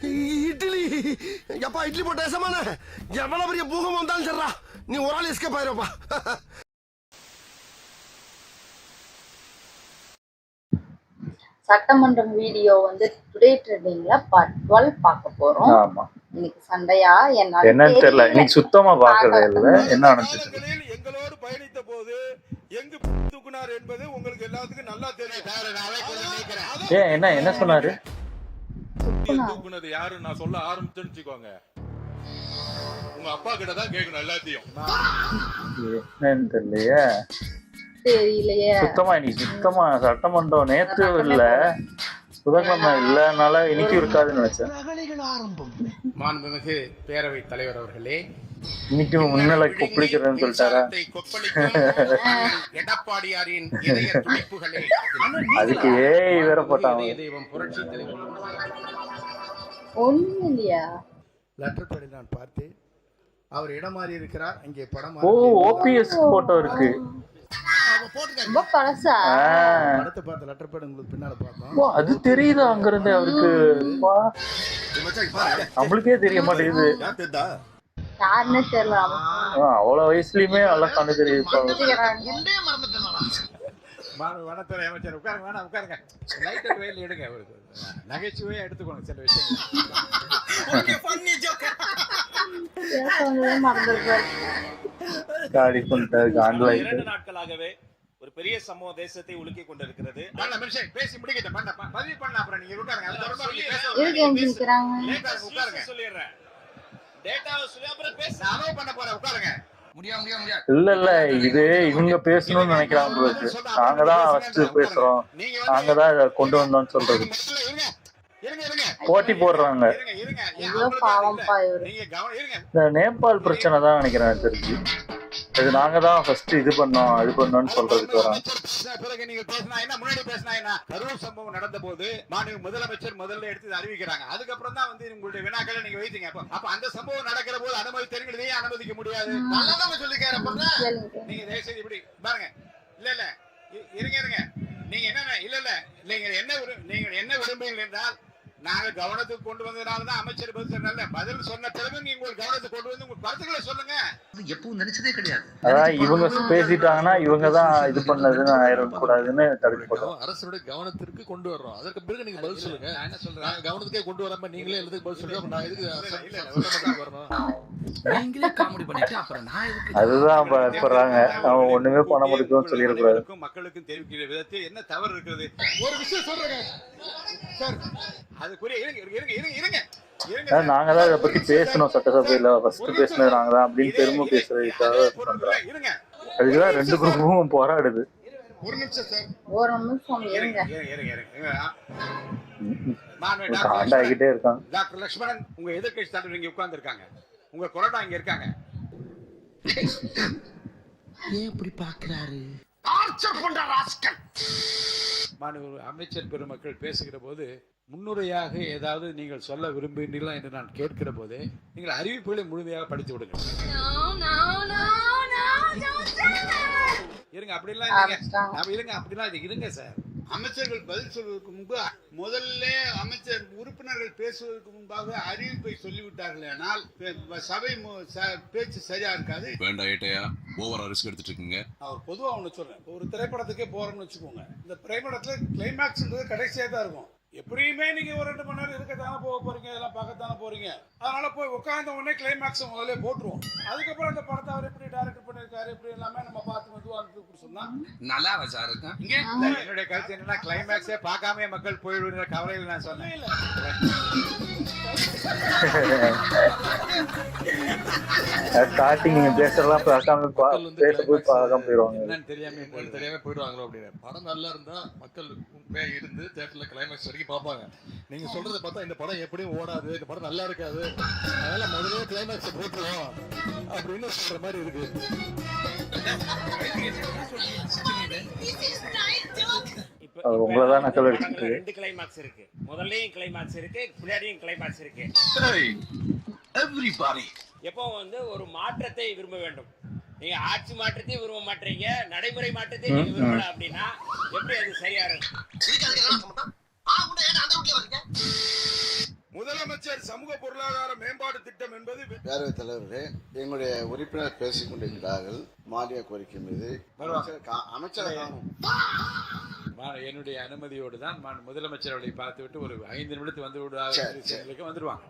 இட்லி எப்பா இட்லி போட்ட சமான எவ்வளவு பெரிய பூகம் வந்தாலும் சரிடா நீ ஒரு ஆள் எஸ்கேப் ஆயிருப்பா. சட்டமன்றம் வீடியோ வந்து டுடே ட்ரெண்டிங்ல பார்ட் 12 பார்க்க போறோம். ஆமா. இன்னைக்கு சண்டையா என்னன்னு தெரியல. இன்னைக்கு சுத்தமா பார்க்கவே இல்ல. என்ன நடந்துச்சு? எங்களோடு பயணித்த போது எங்கு தூக்குனார் என்பது உங்களுக்கு எல்லாத்துக்கும் நல்லா தெரியும். என்ன சொன்னாரு? தூக்குனது யாரு நான் சொல்ல ஆரம்பிச்சுக்கோங்க. உங்க அப்பா கிட்ட தான் கேட்கணும் எல்லாத்தையும். என்னன்னு தெரியலையே. தெரியலையே. சுத்தமா சட்டமன்றம் நேத்து இல்ல, புதன்கிழமை இல்லனால இன்னைக்கு இருக்காதுன்னு நினைச்சேன். மாண்புமிகு பேரவைத் தலைவர் அவர்களே, இன்னைக்கு முன்னிலை கொப்பளிக்கிறேன்னு சொல்லிட்டாரா? எடப்பாடியாரின் இதய துடிப்புகளே, அதுக்கு வேற போட்டாங்க. தெய்வம் புரட்சி தலைவர் ஒண்ணும் இல்லையா? லெட்டர் படி நான் பார்த்தேன். அவர் இடம் மாறி இருக்கிறார். இங்கே படம் ஓபிஎஸ் போட்டோ இருக்கு. ரொம்ப பழசா? படத்தை பார்த்த லெட்டர் பேட் உங்களுக்கு பின்னால பார்த்தோம். அது தெரியுது அங்க இருந்து அவருக்கு. நம்மளுக்கே தெரிய மாட்டேங்குது. யாருன்னு தெரியல. அவ்வளவு வயசுலயுமே நல்லா கண்ணு தெரியுது. வனத்துறை அமைச்சர் உட்காருங்க, வேணா உட்காருங்க. லைட்டர் வெயில் எடுங்க. அவருக்கு நகைச்சுவையா எடுத்துக்கோங்க சில விஷயங்கள். நாட்களாகவே ஒரு பெரிய சமூக தேசத்தை உலுக்கி கொண்டிருக்கிறது. பேசி முடிக்கிட்ட பதிவு பண்ண அப்புறம் நீங்க சொல்லிடுறேன். டேட்டாவை சொல்லி அப்புறம் பேச அலோவ் பண்ண போறேன். உட்காருங்க. இல்ல இது இவங்க பேசணும்னு நினைக்கிறாங்க. நாங்க தான் ஃபர்ஸ்ட் பேசுறோம், நாங்க தான் இதை கொண்டு வந்தோம்னு சொல்றது. போட்டி போடுறாங்க. இந்த நேபாள் பிரச்சனை தான் நினைக்கிறேன் தெரிஞ்சு. இது நாங்க தான் ஃபர்ஸ்ட் இது பண்ணோம் அது பண்ணோம்னு சொல்றதுக்கு வராங்க. பிறகு நீங்க பேசினா என்ன, முன்னாடி பேசினா என்ன? கரூர் சம்பவம் நடந்த போது மாண்புமிகு முதலமைச்சர் முதல்ல எடுத்து அறிவிக்கிறாங்க. அதுக்கப்புறம் தான் வந்து உங்களுடைய வினாக்களை நீங்க வைத்தீங்க. அப்ப அந்த சம்பவம் நடக்கிற போது அனுமதி தெரிவிக்கிறதே அனுமதிக்க முடியாது. நல்லதான் சொல்லிக்கிறேன். நீங்க தயவுசெய்து இப்படி பாருங்க. இல்ல இருங்க. நீங்க என்ன நீங்க என்ன விரும்புகிறீர்கள் என்றால், நாங்க கவனத்துக்கு கொண்டு வந்ததுனாலதான் அமைச்சர் பதில் சொன்ன பிறகு நீங்க உங்க கவனத்துக்கு கொண்டு வந்து உங்க கருத்துக்களை சொல்லுங்க. எப்பவும் நினைச்சதே கிடையாது. அதான் இவங்க பேசிட்டாங்கன்னா இவங்க தான் இது பண்ணதுன்னு ஆயிடக்கூடாதுன்னு தடுக்கப்படும். அரசுடைய கவனத்திற்கு கொண்டு வர்றோம். அதற்கு பிறகு நீங்க பதில் சொல்லுங்க. நான் என்ன சொல்றேன், கவனத்துக்கே கொண்டு வராம நீங்களே எல்லாத்துக்கு பதில் சொல்லுங்க. நான் எதுக்கு வரணும்? நீங்களே காமெடி பண்ணிட்டு அப்புறம் நான் எதுக்கு? அதுதான் பயப்படுறாங்க. அவன் ஒண்ணுமே பண்ண முடியும்னு சொல்லிடக்கூடாது. மக்களுக்கும் தெரிவிக்கிற விதத்தில் என்ன தவறு இருக்கிறது? ஒரு விஷயம் சொல்றேன் சார். நாங்க தான் இதை பத்தி பேசணும் சட்டசபையில. ஃபர்ஸ்ட் பேசினது நாங்க தான் அப்படின்னு பெருமை பேசுறதுக்காக பண்றாங்க. அதுக்குதான் ரெண்டு குரூப்பும் போராடுது. ஒரு நிமிஷம் சார். ஒரு நிமிஷம் இருங்க. காண்டாகிட்டே இருக்காங்க. டாக்டர் லட்சுமணன் உங்க எதிர்க்கட்சி தலைவர் இங்க உட்கார்ந்து இருக்காங்க. உங்க கொறடா இங்க இருக்காங்க. ஏன் இப்படி பாக்குறாரு? அமைச்சர் பெருமக்கள் பேசுகிற போது முன்னுரையாக ஏதாவது நீங்கள் சொல்ல விரும்புகிறீர்களா என்று நான் கேட்கிற போது நீங்கள் அறிவிப்புகளை முழுமையாக படித்து விடுங்க. இருங்க அப்படிலாம் இருங்க சார். அமைச்சர்கள் பதில் சொல்வதற்கு முன்பு முதல்ல அமைச்சர் உறுப்பினர்கள் பேசுவதற்கு முன்பாக அறிவிப்பை சொல்லிவிட்டார்கள். ஆனால் சபை பேச்சு சரியா இருக்காது. வேண்டாம் ஏட்டையா, ஓவரா ரிஸ்க் எடுத்துட்டு இருக்கீங்க. அவர் பொதுவா ஒண்ணு சொல்றேன். ஒரு திரைப்படத்துக்கே போறோம்னு வச்சுக்கோங்க. இந்த திரைப்படத்துல கிளைமேக்ஸ்ன்றது கடைசியா தான் இருக்கும். எப்படியுமே நீங்க ஒரு 2 மணி நேரம் இருக்கத்தானே போக போறீங்க, இதெல்லாம் பார்க்கத்தானே போறீங்க. அதனால போய் உட்கார்ந்த உடனே கிளைமேக்ஸ் முதல்ல போட்டுருவோம். அதுக்கப்புறம் அந்த படத்தை அவர் எப்படி டைரக்ட் பண்ணிருக்காரு எப்படி எல்லாமே நம்ம பார்த்து மெதுவா சொன்னா நல்லா வச்சா இருக்கும். இங்க என்னுடைய கருத்து என்னன்னா, கிளைமேக்ஸே பார்க்காம மக்கள் போயிடுற கவலையில் நான் சொன்னேன். இல்ல ஸ்டார்டிங் நீங்க பேசலாம் பார்க்காம பேச போய் பார்க்காம போயிடுவாங்க. என்னன்னு தெரியாம போயிடுவாங்களோ அப்படின்னு. படம் நல்லா இருந்தா மக்கள் இருந்து தியேட்டர்ல கிளைமேக்ஸ் வரைக்கும் பார்ப்பாங்க. நீங்க சொல்றதை பார்த்தா இந்த படம் எப்படியும் ஓடாது, இந்த படம் நல்லா இருக்காது, அதனால முதல்ல கிளைமேக்ஸ் போட்டுருவோம் அப்படின்னு சொல்ற மாதிரி இருக்கு. உங்களதான் நக்கல் அடிச்சுட்டு 2 கிளைமாக்ஸ் இருக்கு. முதல்லயும் கிளைமாக்ஸ் இருக்கு, பின்னாடியும் கிளைமாக்ஸ் இருக்கு. எவ்ரிபாடி எப்போ வந்து ஒரு மாற்றத்தை விரும்ப வேண்டும். நீங்க ஆட்சி மாற்றத்தை விரும்ப மாட்டீங்க, நடைமுறை மாற்றத்தை நீங்க விரும்பல அப்படின்னா எப்படி அது சரியா இருக்கும்? முதலமைச்சர் பேரவைத் தலைவரே, எங்களுடைய உறுப்பினர் பேசிக் கொண்டிருக்கிறார்கள். மானிய கோரிக்கை மீது அமைச்சர் என்னுடைய அனுமதியோடு தான் முதலமைச்சர் அவர்களை பார்த்து விட்டு ஒரு 5 நிமிடத்துக்கு வந்து விடுவாங்க வந்துருவாங்க.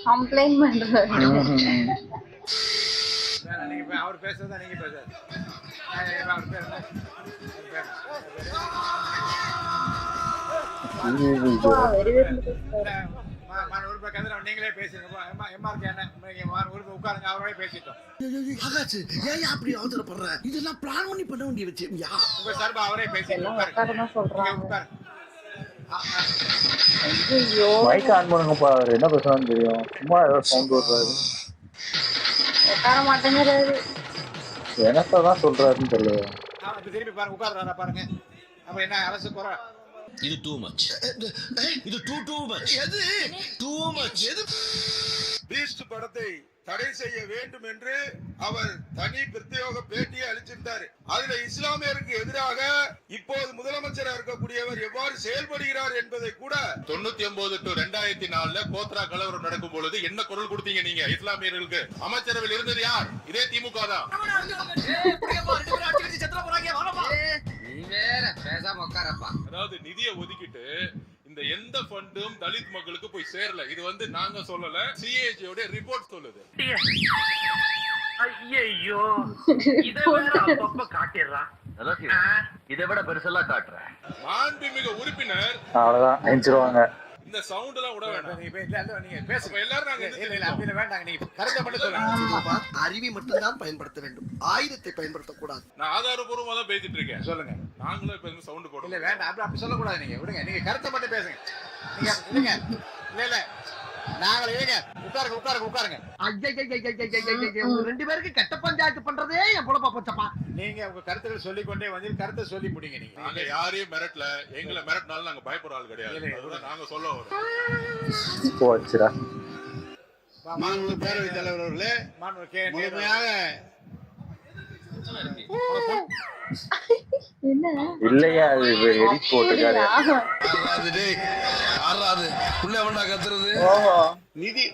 கம்ப்ளைண்ட் பண்றாரு. நீங்க அவர் பேசுறதா நீங்க பேசுறது. அவர் பேர் நீங்களே பேசுங்க. உட்காருங்க, அவரோட பேசிட்டோம். ஏன் அப்படி அவசரப்படுற? இதெல்லாம் பிளான் பண்ணி பண்ண வேண்டிய விஷயம்யா. உங்க சார்பா அவரே பேசிட்டோம். மைக் ஆன் பண்ணுங்கப்பா, அவர் என்ன பேசுறான்னு தெரியும். சும்மா ஏதோ சவுண்ட் வருவாரு. உட்கார மாட்டேங்கிறாரு. என்னத்தான் சொல்றாருன்னு தெரியல. திரும்பி பாருங்க, உட்கார்றாரா பாருங்க. அப்ப என்ன அரசு குறை? இது டூ மச். இது டூ மச். எது டூ மச்? எது பீஸ்ட் படத்தை தடை செய்ய வேண்டும் என்று அவர் தனி பிரத்யேக பேட்டியை அளிச்சிருந்தார். அதுல இஸ்லாமியருக்கு எதிராக இப்போது முதலமைச்சராக இருக்கக்கூடியவர் எவ்வாறு செயல்படுகிறார் என்பதை கூட 99 to 2004 கோத்ரா கலவரம் நடக்கும் பொழுது என்ன குரல் கொடுத்தீங்க நீங்க இஸ்லாமியர்களுக்கு? அமைச்சரவையில் இருந்தது யார்? இதே திமுக தான். அதாவது நிதியை ஒதுக்கிட்டு இந்த எந்த ஃபண்டும் தலித் மக்களுக்கு போய் சேரல. இது வந்து நாங்க சொல்லல, சிஏஜியோட ரிப்போர்ட் சொல்லுது. ஐயோ இதை காட்டிடுறான். இதை விட பெருசெல்லாம் காட்டுறேன். மாண்புமிகு உறுப்பினர் அவ்வளவுதான் அழிச்சிருவாங்க. இந்த சவுண்ட் எல்லாம் விட வேண்டாம். நீங்க பேசுங்க. எல்லாரும் நாங்க வேண்டாங்க. நீங்க கருத்தை மட்டும் சொல்லுங்க. அறிவை மட்டும்தான் பயன்படுத்த வேண்டும், ஆயுதத்தை பயன்படுத்தக்கூடாது. நான் ஆதாரபூர்வமா தான் பேசிட்டு இருக்கேன். சொல்லுங்க. நாங்களும் இப்ப எதுவும் சவுண்ட் போடல. இல்ல வேண்டாம், அப்படி சொல்லக்கூடாது. நீங்க விடுங்க, நீங்க கருத்தை மட்டும் பேசுங்க. நீங்க இல்லைங்க, இல்ல நாங்களே ஏங்க உட்காருங்க. உங்க 2 பேருக்கு கெட்ட பஞ்சாயத்து பண்றதே என் பொழப்பா போச்சப்பா. நீங்க உங்க கருத்துக்கள் சொல்லிக் கொண்டே வந்து கருத்தை சொல்லி முடிங்க. நாங்க யாரையும் மிரட்டல. எங்களை மிரட்டினாலும் நாங்க பயப்படுற ஆள் கிடையாது. அதுதான் நாங்க சொல்ல வரோம். போச்சுடா. மாண்புமிகு பேரவைத் தலைவர் அவர்களே, முழுமையாக இல்லையா அது எடிட் போட்டுக்காரு. நிதி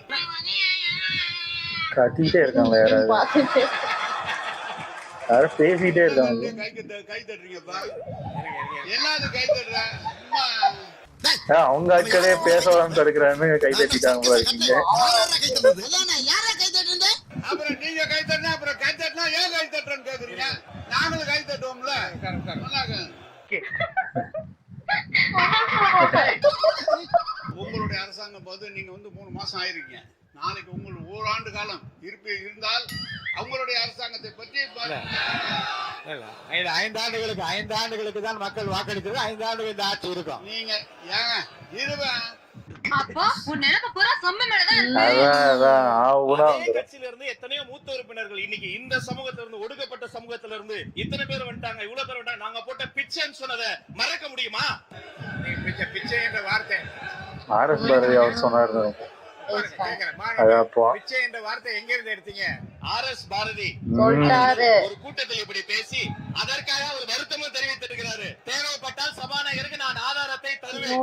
கத்திக்கிட்டே இருக்காங்க. யாரும் பேசிட்டே இருக்காங்க. கை தட்டுறீங்கப்பா, எல்லாரும் கை தட்டுறேன். அவங்க ஆட்களே பேச வராம தடுக்கிறான்னு கை தட்டிட்டாங்க. அப்புறம் நீங்க கை தட்டினா அப்புறம் கை தட்டினா ஏன் கை தட்டுறேன்னு கேக்குறீங்க? நாங்களும் கை தட்டுவோம்ல. உங்களுடைய அரசாங்கம் போது நீங்க வந்து 3 மாசம் ஆயிருக்கீங்க. நாளைக்கு உங்களுக்கு ஓராண்டு காலம் இருந்தால் அவங்களுடைய அரசாங்கத்தை பற்றி 5 ஆண்டுகளுக்கு தான் மக்கள் வாக்களித்தது. 5 ஆண்டுகள் இந்த ஆட்சி இருக்கும். நீங்க ஏங்க இருவேன். கட்சியில இருந்து எத்தனையோ மூத்த உறுப்பினர்கள் இன்னைக்கு இந்த சமூகத்தில இருந்து, ஒடுக்கப்பட்ட சமூகத்தில இருந்து இத்தனை பேர் வந்துட்டாங்க, இவ்வளவு பேர் வந்துட்டாங்க. நாங்க போட்ட பிச்சைன்னு சொன்னதை மறக்க முடியுமா? பிச்சை என்ற வார்த்தை ஆர்எஸ் பாரதி அவர் சொன்னாரு. பிச்சை என்ற வார்த்தை எங்க இருந்து எடுத்தீங்க? ஆர்எஸ் பாரதி சொல்றாரு. ஒரு கூட்டத்தில் இப்படி பேசி அதற்காக ஒரு வருத்தமும் தெரிவித்திருக்கிறாரு. தேவைப்பட்டால் சபாநாயகருக்கு நான் ஆதாரத்தை தருவேன்.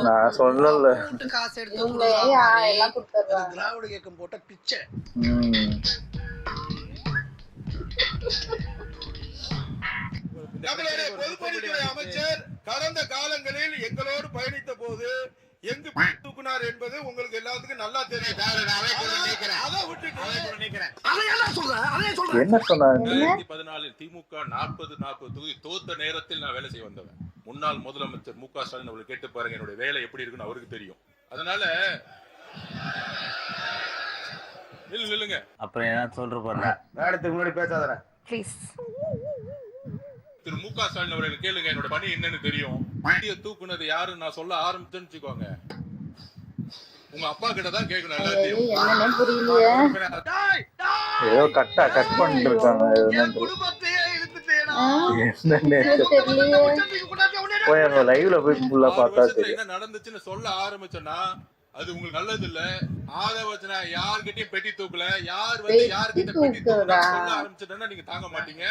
நான் சொல்லல. காசு எடுத்து எல்லாம் கொடுத்துறாங்க. திராவிட இயக்கம் போட்ட பிச்சை. நம்மளுடைய பொதுப்பணித்துறை அமைச்சர் கடந்த காலங்களில் எங்களோடு பயணித்த போது எங்கு தூக்குனார் என்பது உங்களுக்கு எல்லாத்துக்கும் நல்லா தெரியும். என்ன சொன்னாங்க? 2014 திமுக 40 தொகுதி தோத்த நேரத்தில் நான் வேலை செய்ய வந்தவன். முன்னாள் முதலமைச்சர் மு.க. ஸ்டாலின் அவர்கள் கேட்டு பாருங்க, என்னுடைய வேலை எப்படி இருக்குன்னு அவருக்கு தெரியும். அதனால இல்லங்க அப்புறம் என்ன சொல்ற பாருங்க. மேடத்துக்கு முன்னாடி பேசாதடா ப்ளீஸ். திரு மு.க. ஸ்டாலின் அவர்கள் கேளுங்க, என்னோட பணி என்னன்னு தெரியும். வண்டியை தூக்குனது யாருன்னு நான் சொல்ல ஆரம்பிச்சேன்னு வச்சுக்கோங்க, உங்க அப்பா கிட்ட தான் கேட்கணும். என்னன்னு புரியலையே. ஏதோ கட் பண்ணிட்டு இருக்காங்க. போய் அங்க லைவ்ல போய் ஃபுல்லா பார்த்தா தெரியும் என்ன நடந்துச்சுன்னு சொல்ல ஆரம்பிச்சேன்னா அது உங்களுக்கு நல்லது இல்ல. ஆதவச்சனா யார்கிட்டயும் பெட்டி தூக்கல, யார் வந்து யார்கிட்ட பெட்டி தூக்கல சொல்ல ஆரம்பிச்சிட்டா நீங்க தாங்க மாட்டீங்க.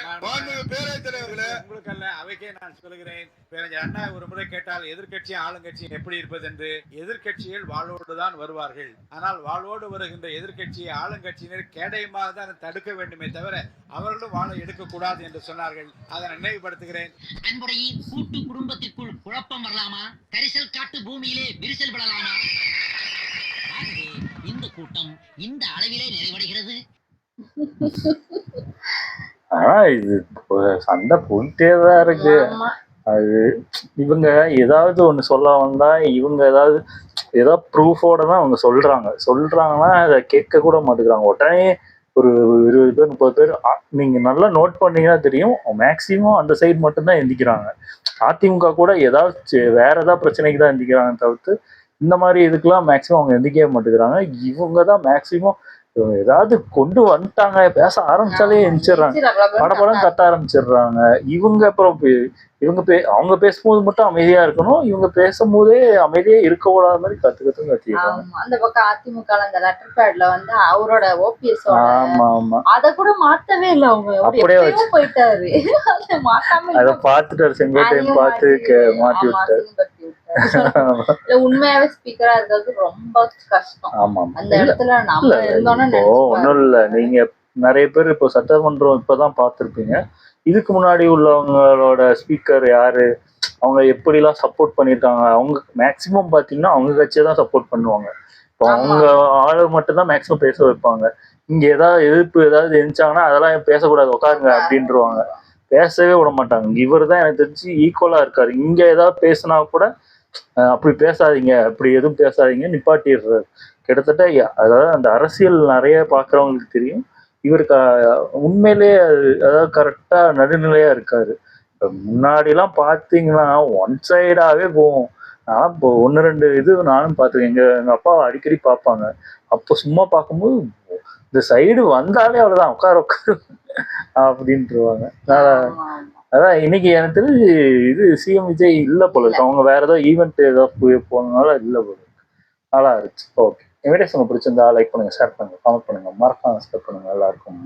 பேரவைத் தலைவர்களே, உங்களுக்கு அல்ல அவைக்கே நான் சொல்லுகிறேன். பேரறிஞர் அண்ணா ஒரு முறை கேட்டால் எதிர்க்கட்சி ஆளுங்கட்சி எப்படி இருப்பது என்று. எதிர்க்கட்சிகள் வாழ்வோடு தான் வருவார்கள். ஆனால் வாழ்வோடு வருகின்ற எதிர்க்கட்சியை ஆளுங்கட்சியினர் கேடயமாக தான் தடுக்க வேண்டுமே தவிர அவர்களும் வாழ எடுக்கக்கூடாது என்று சொன்னார்கள். அதை நினைவுபடுத்துகிறேன். அன்புடைய கூட்டு குடும்பத்திற்குள் குழப்பம் வரலாமா? கரிசல் காட்டு பூமியிலே விரிசல் விடலாமா? ஆகவே இந்த கூட்டம் இந்த அளவிலே நிறைவடைகிறது. ஆனா இது சண்டை போயிட்டே தான் இருக்கு. அது இவங்க ஏதாவது ஒண்ணு சொல்ல வந்தா இவங்க ஏதாவது ப்ரூஃபோட தான் அவங்க சொல்றாங்கன்னா அதை கேட்க கூட மாட்டேங்கிறாங்க. உடனே ஒரு 20 பேர் 30 பேர் நீங்க நல்லா நோட் பண்ணீங்கன்னா தெரியும், மேக்சிமம் அந்த சைடு மட்டும்தான் எந்திக்கிறாங்க. அதிமுக கூட ஏதாவது வேற ஏதாவது பிரச்சனைக்கு தான் எந்திக்கிறாங்க தவிர்த்து இந்த மாதிரி இதுக்கெல்லாம் மேக்சிமம் அவங்க எந்திக்கவே மாட்டேங்கிறாங்க. இவங்க தான் மேக்சிமம் ஏதாவது கொண்டு வந்துட்டாங்க, பேச ஆரம்பிச்சாலே எந்திரிச்சிடுறாங்க, படப்படம் கத்த ஆரம்பிச்சிடுறாங்க. இவங்க அப்புறம் அவங்க பேசும்போது மட்டும் அமைதியா இருக்கணும், இவங்க பேசும்போதே அமைதியா இருக்க கூடாத மாதிரி கத்திடுறாங்க. அந்த பக்கம் அதிமுக அந்த லெட்டர் பேட்ல வந்து அவரோட ஓபிஎஸ் அத கூட மாத்தவே இல்ல, அவங்க அப்படியே வச்சு போயிட்டாரு. அத பாத்துட்டாரு, செங்கோட்டையன் பார்த்து மாத்தி விட்டாரு. உண்மையாவே ஸ்பீக்கரா இருக்கிறது ரொம்ப கஷ்டம். ஆமா, அந்த இடத்துல நம்ம இருந்தோம்னா ஒண்ணும் இல்ல. நீங்க நிறைய பேர் இப்போ சட்டமன்றம் இப்பதான் பார்த்திருப்பீங்க. இதுக்கு முன்னாடி உள்ளவங்களோட ஸ்பீக்கர் யாரு, அவங்க எப்படிலாம் சப்போர்ட் பண்ணியிருக்காங்க. அவங்க மேக்சிமம் பாத்தீங்கன்னா அவங்க கட்சியை தான் சப்போர்ட் பண்ணுவாங்க. இப்போ அவங்க ஆளு மட்டும் தான் மேக்சிமம் பேச வைப்பாங்க. இங்க ஏதாவது எதிர்ப்பு ஏதாவது இருந்துச்சாங்கன்னா அதெல்லாம் பேசக்கூடாது, உட்காருங்க அப்படின்றவாங்க. பேசவே விட மாட்டாங்க. இவர் தான் எனக்கு தெரிஞ்சு ஈக்குவலா இருக்காரு. இங்க ஏதாவது பேசினா கூட அப்படி பேசாதீங்க, அப்படி எதுவும் பேசாதீங்க, நிப்பாட்டிடுறாரு. கிட்டத்தட்ட அதாவது அந்த அரசியல் நிறைய பாக்குறவங்களுக்கு தெரியும், இவருக்கு உண்மையிலேயே அதாவது கரெக்டா நடுநிலையா இருக்காரு. முன்னாடிலாம் பார்த்தீங்கன்னா ஒன் சைடாவே போகும். நான் இப்போ 1-2 இது நானும் பார்த்துருக்கேன். எங்க அப்பா அடிக்கடி பார்ப்பாங்க. அப்போ சும்மா பார்க்கும்போது இந்த சைடு வந்தாலே அவ்வளவுதான், உட்காரு அப்படின்ட்டுருவாங்க. அதான் இன்னைக்கு எனக்கு தெரிஞ்சு இது சிஎம் விஜய் இல்லை போல இருக்கு. அவங்க வேற ஏதோ ஈவெண்ட் ஏதோ போனதுனால இல்லை போல இருக்கு. நல்லா இருந்துச்சு. ஓகே, வீடியோஸ் உங்களுக்கு பிடிச்சிருந்தா லைக் பண்ணுங்க, ஷேர் பண்ணுங்க, கமெண்ட் பண்ணுங்க, மறக்காம சப்ஸ்கிரைப் பண்ணுங்க. எல்லாருக்கும்